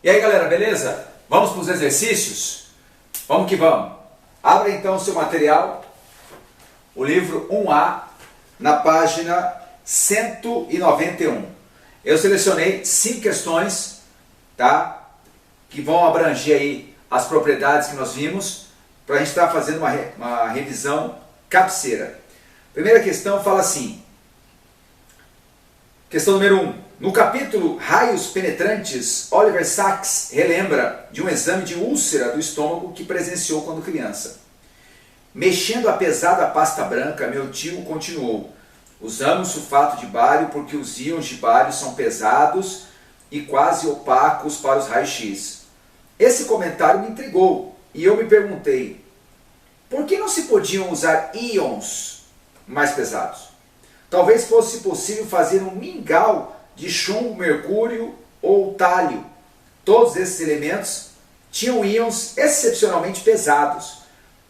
E aí galera, beleza? Vamos para os exercícios? Vamos que vamos! Abra então o seu material, o livro 1A, na página 191. Eu selecionei 5 questões, tá? Que vão abranger aí as propriedades que nós vimos, para a gente estar fazendo uma revisão cabeceira. Primeira questão fala assim, questão número 1. No capítulo Raios Penetrantes, Oliver Sacks relembra de um exame de úlcera do estômago que presenciou quando criança. Mexendo a pesada pasta branca, meu tio continuou. Usamos sulfato de bário porque os íons de bário são pesados e quase opacos para os raios-x. Esse comentário me intrigou e eu me perguntei, por que não se podiam usar íons mais pesados? Talvez fosse possível fazer um mingau de chumbo, mercúrio ou talho. Todos esses elementos tinham íons excepcionalmente pesados,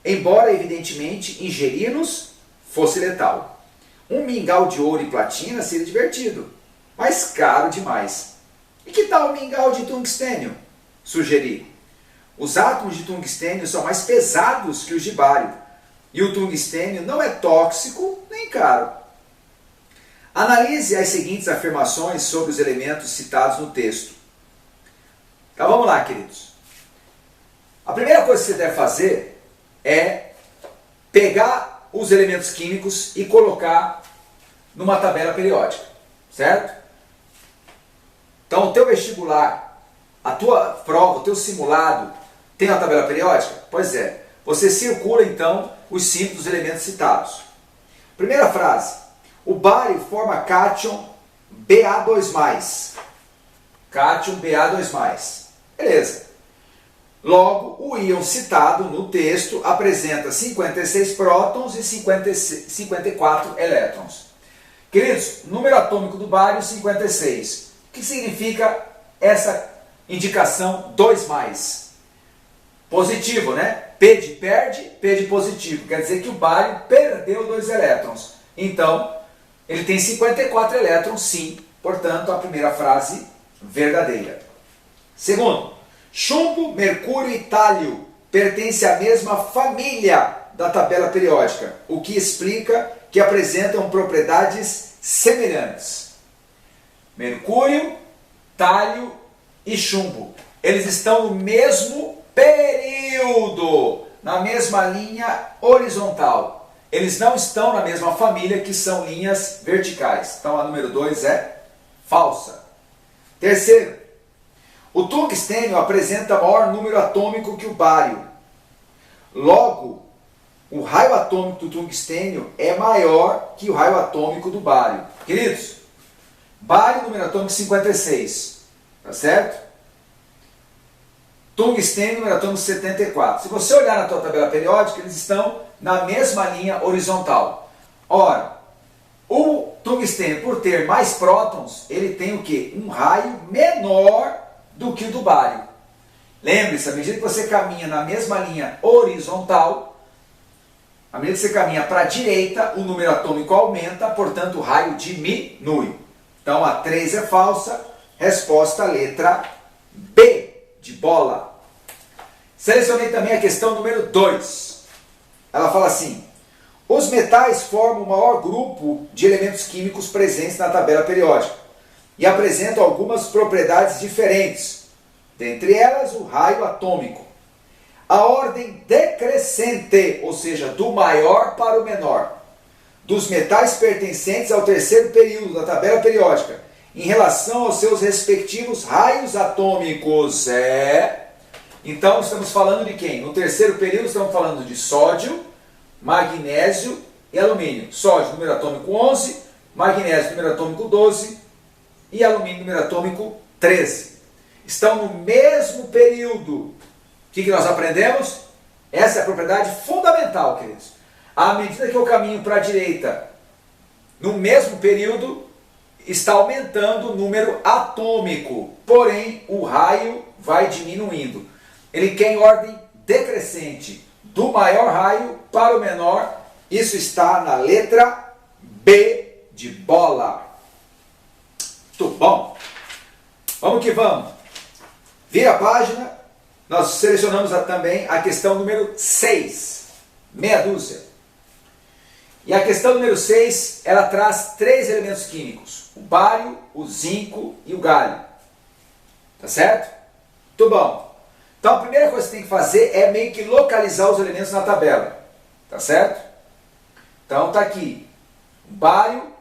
embora evidentemente ingeri-los fosse letal. Um mingau de ouro e platina seria divertido, mas caro demais. E que tal um mingau de tungstênio? Sugeri. Os átomos de tungstênio são mais pesados que os de bário, e o tungstênio não é tóxico nem caro. Analise as seguintes afirmações sobre os elementos citados no texto. Então vamos lá, queridos. A primeira coisa que você deve fazer é pegar os elementos químicos e colocar numa tabela periódica, certo? Então o teu vestibular, a tua prova, o teu simulado tem uma tabela periódica? Pois é. Você circula então os símbolos dos elementos citados. Primeira frase. O bário forma cátion Ba2+. Cátion Ba2+. Beleza. Logo, o íon citado no texto apresenta 56 prótons e 54 elétrons. Queridos, número atômico do bário 56. O que significa essa indicação 2+? Positivo, né? P de perde, P de positivo. Quer dizer que o bário perdeu 2 elétrons. Então, ele tem 54 elétrons, sim. Portanto, a primeira frase verdadeira. Segundo, chumbo, mercúrio e tálio pertencem à mesma família da tabela periódica, o que explica que apresentam propriedades semelhantes. Mercúrio, tálio e chumbo. Eles estão no mesmo período, na mesma linha horizontal. Eles não estão na mesma família, que são linhas verticais. Então a número 2 é falsa. Terceiro, o tungstênio apresenta maior número atômico que o bário. Logo, o raio atômico do tungstênio é maior que o raio atômico do bário. Queridos, bário, número atômico 56. Tá certo? Tungstênio, número atômico 74. Se você olhar na tua tabela periódica, eles estão na mesma linha horizontal. Ora, o tungstênio, por ter mais prótons, ele tem o quê? Um raio menor do que o do bário. Lembre-se, à medida que você caminha na mesma linha horizontal, à medida que você caminha para a direita, o número atômico aumenta, portanto o raio diminui. Então a 3 é falsa, resposta letra B, de bola. Selecionei também a questão número 2. Ela fala assim, os metais formam o maior grupo de elementos químicos presentes na tabela periódica e apresentam algumas propriedades diferentes, dentre elas o raio atômico. A ordem decrescente, ou seja, do maior para o menor, dos metais pertencentes ao terceiro período da tabela periódica, em relação aos seus respectivos raios atômicos. Então estamos falando de quem? No terceiro período estamos falando de sódio, magnésio e alumínio. Sódio, número atômico 11, magnésio, número atômico 12 e alumínio, número atômico 13. Estão no mesmo período. O que nós aprendemos? Essa é a propriedade fundamental, queridos. À medida que eu caminho para a direita, no mesmo período, está aumentando o número atômico, porém o raio vai diminuindo. Ele quer em ordem decrescente, do maior raio para o menor. Isso está na letra B de bola. Muito bom. Vamos que vamos. Vira a página, nós selecionamos também a questão número 6, meia dúzia. E a questão número 6, ela traz 3 elementos químicos, o bário, o zinco e o galho. Tá certo? Muito bom. Então a primeira coisa que você tem que fazer é meio que localizar os elementos na tabela. Tá certo? Então tá aqui, bário,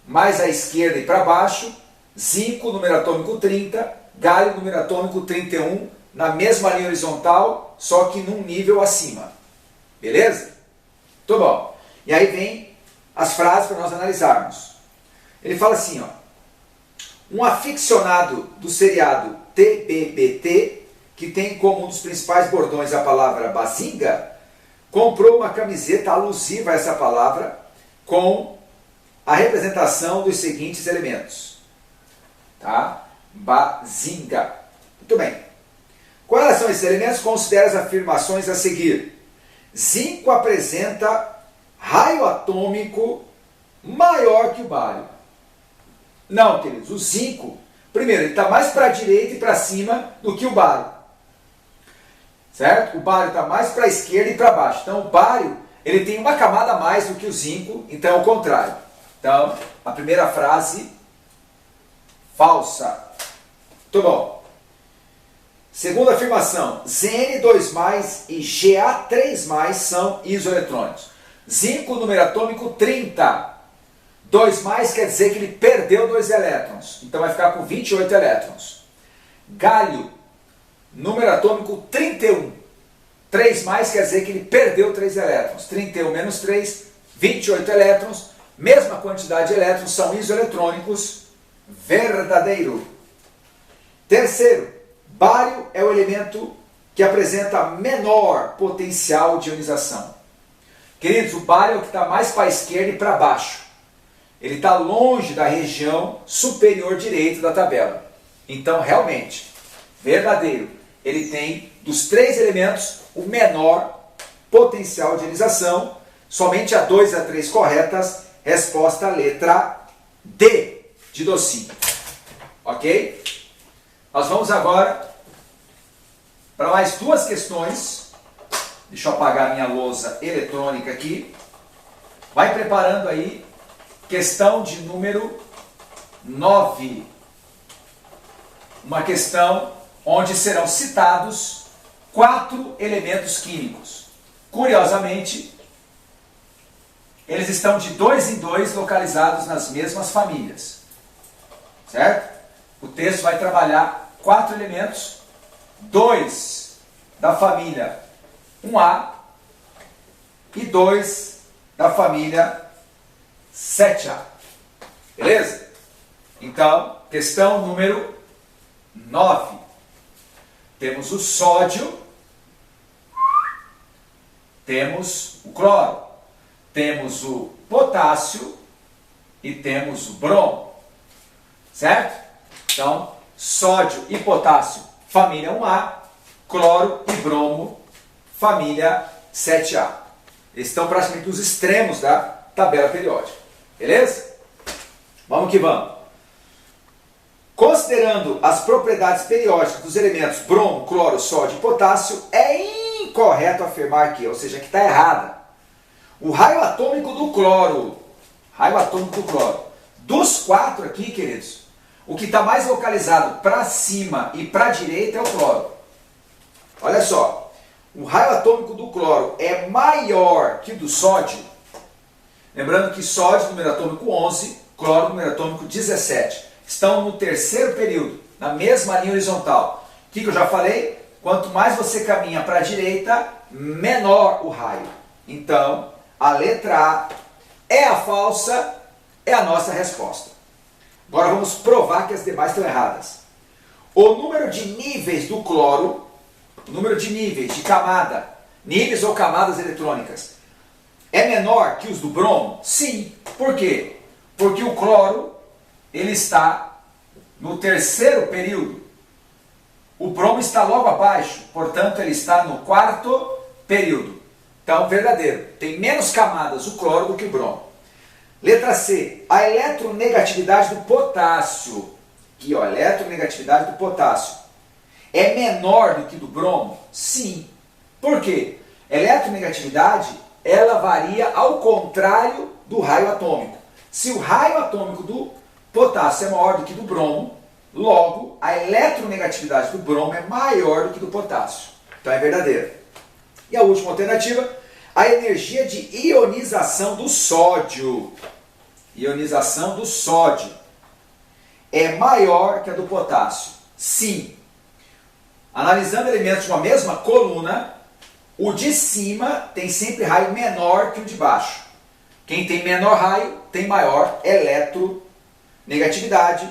mais à esquerda e para baixo, zinco, número atômico 30, galho, número atômico 31, na mesma linha horizontal, só que num nível acima. Beleza? Muito bom. E aí vem as frases para nós analisarmos. Ele fala assim, ó, um aficionado do seriado TBBT, que tem como um dos principais bordões a palavra bazinga, comprou uma camiseta alusiva a essa palavra com a representação dos seguintes elementos. Tá? Bazinga. Muito bem. Quais são esses elementos? Considere as afirmações a seguir. Zinco apresenta raio atômico maior que o bário. Não, queridos, o zinco, primeiro, ele está mais para a direita e para cima do que o bário. Certo? O bário está mais para a esquerda e para baixo. Então, o bário, ele tem uma camada a mais do que o zinco, então é o contrário. Então, a primeira frase, falsa. Muito bom. Segunda afirmação, Zn2+, e Ga3+, são isoeletrônicos. Zinco, número atômico 30. 2+ quer dizer que ele perdeu 2 elétrons. Então vai ficar com 28 elétrons. Galho, número atômico 31. 3+ quer dizer que ele perdeu 3 elétrons. 31 menos 3, 28 elétrons. Mesma quantidade de elétrons, são isoeletrônicos. Verdadeiro. Terceiro, bário é o elemento que apresenta menor potencial de ionização. Queridos, o bário é o que está mais para a esquerda e para baixo. Ele está longe da região superior direita da tabela. Então, realmente, verdadeiro, ele tem, dos 3 elementos, o menor potencial de ionização. Somente a 2 e a 3 corretas. Resposta letra D, de docinho. Ok? Nós vamos agora para mais 2 questões. Deixa eu apagar a minha lousa eletrônica aqui. Vai preparando aí. Questão de número 9. Uma questão onde serão citados 4 elementos químicos. Curiosamente, eles estão de 2 em 2 localizados nas mesmas famílias. Certo? O texto vai trabalhar 4 elementos, 2 da família 1A e 2 da família 7A. Beleza? Então, questão número 9. Temos o sódio, temos o cloro, temos o potássio e temos o bromo. Certo? Então, sódio e potássio, família 1A, cloro e bromo, família 7A. Eles estão praticamente nos extremos da tabela periódica. Beleza? Vamos que vamos. Considerando as propriedades periódicas dos elementos bromo, cloro, sódio e potássio, é incorreto afirmar que, ou seja, que está errada. O raio atômico do cloro, dos 4 aqui, queridos, o que está mais localizado para cima e para a direita é o cloro. Olha só, o raio atômico do cloro é maior que o do sódio. Lembrando que sódio, número atômico 11, cloro, número atômico 17. Estão no terceiro período, na mesma linha horizontal. O que eu já falei? Quanto mais você caminha para a direita, menor o raio. Então, a letra A é a falsa, é a nossa resposta. Agora vamos provar que as demais estão erradas. O número de níveis do cloro, o número de níveis de camada, níveis ou camadas eletrônicas, é menor que os do bromo? Sim. Por quê? Porque o cloro, ele está no terceiro período. O bromo está logo abaixo, portanto ele está no quarto período. Então, verdadeiro. Tem menos camadas o cloro do que o bromo. Letra C. A eletronegatividade do potássio. Aqui, ó, eletronegatividade do potássio. é menor do que do bromo? Sim. Por quê? Eletronegatividade, ela varia ao contrário do raio atômico. Se o raio atômico do potássio é maior do que do bromo, logo a eletronegatividade do bromo é maior do que do potássio. Então é verdadeira. E a última alternativa, a energia de ionização do sódio. Ionização do sódio é maior que a do potássio. Sim. Analisando elementos de uma mesma coluna, o de cima tem sempre raio menor que o de baixo. Quem tem menor raio tem maior eletronegatividade,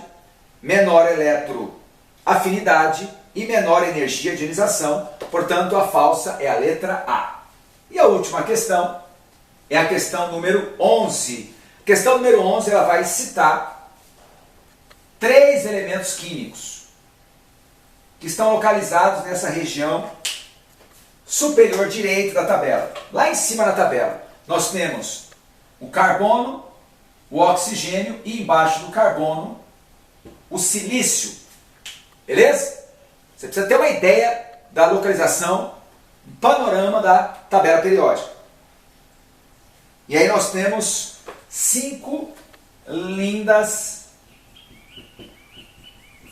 menor eletroafinidade e menor energia de ionização. Portanto, a falsa é a letra A. E a última questão é a questão número 11. A questão número 11 ela vai citar 3 elementos químicos que estão localizados nessa região superior direita da tabela. Lá em cima na tabela, nós temos o carbono, o oxigênio e embaixo do carbono, o silício. Beleza? Você precisa ter uma ideia da localização, um panorama da tabela periódica. E aí nós temos 5 lindas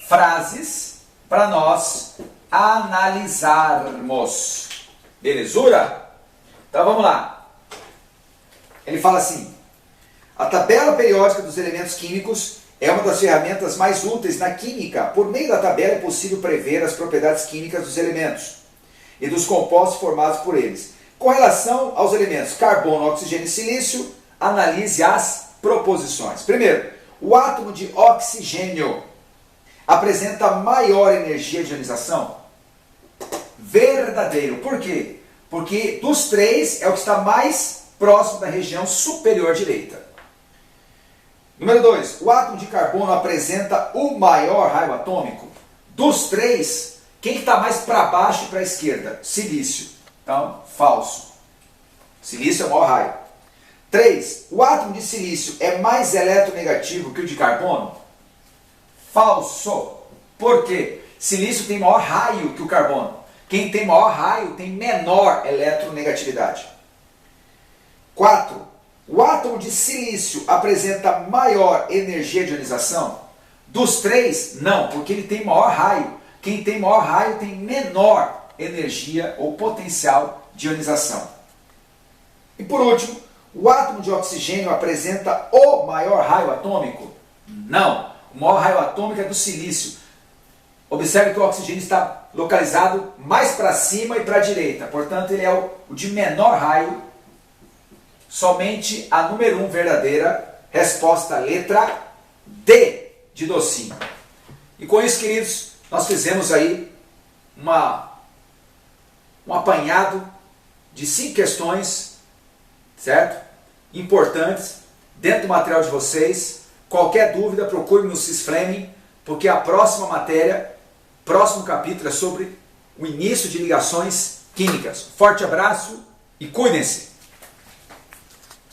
frases para nós analisarmos. Belezura? Então vamos lá. Ele fala assim: a tabela periódica dos elementos químicos é uma das ferramentas mais úteis na química. Por meio da tabela é possível prever as propriedades químicas dos elementos e dos compostos formados por eles. Com relação aos elementos carbono, oxigênio e silício, analise as proposições. Primeiro, o átomo de oxigênio apresenta maior energia de ionização? Verdadeiro. Por quê? Porque dos 3 é o que está mais próximo da região superior direita. Número 2, o átomo de carbono apresenta o maior raio atômico? Dos 3, quem está mais para baixo e para a esquerda? Silício. Então, falso. Silício é o maior raio. 3, o átomo de silício é mais eletronegativo que o de carbono? Falso. Por quê? Silício tem maior raio que o carbono. Quem tem maior raio tem menor eletronegatividade. 4. O átomo de silício apresenta maior energia de ionização? Dos 3, não, porque ele tem maior raio. Quem tem maior raio tem menor energia ou potencial de ionização. E por último, o átomo de oxigênio apresenta o maior raio atômico? Não, o maior raio atômico é do silício. Observe que o oxigênio está localizado mais para cima e para a direita, portanto ele é o de menor raio. Somente a número 1 verdadeira, resposta letra D de docinho. E com isso, queridos, nós fizemos aí um apanhado de 5 questões, certo? Importantes, dentro do material de vocês. Qualquer dúvida, procure no Cis Fleming, porque a próxima matéria, próximo capítulo é sobre o início de ligações químicas. Forte abraço e cuidem-se!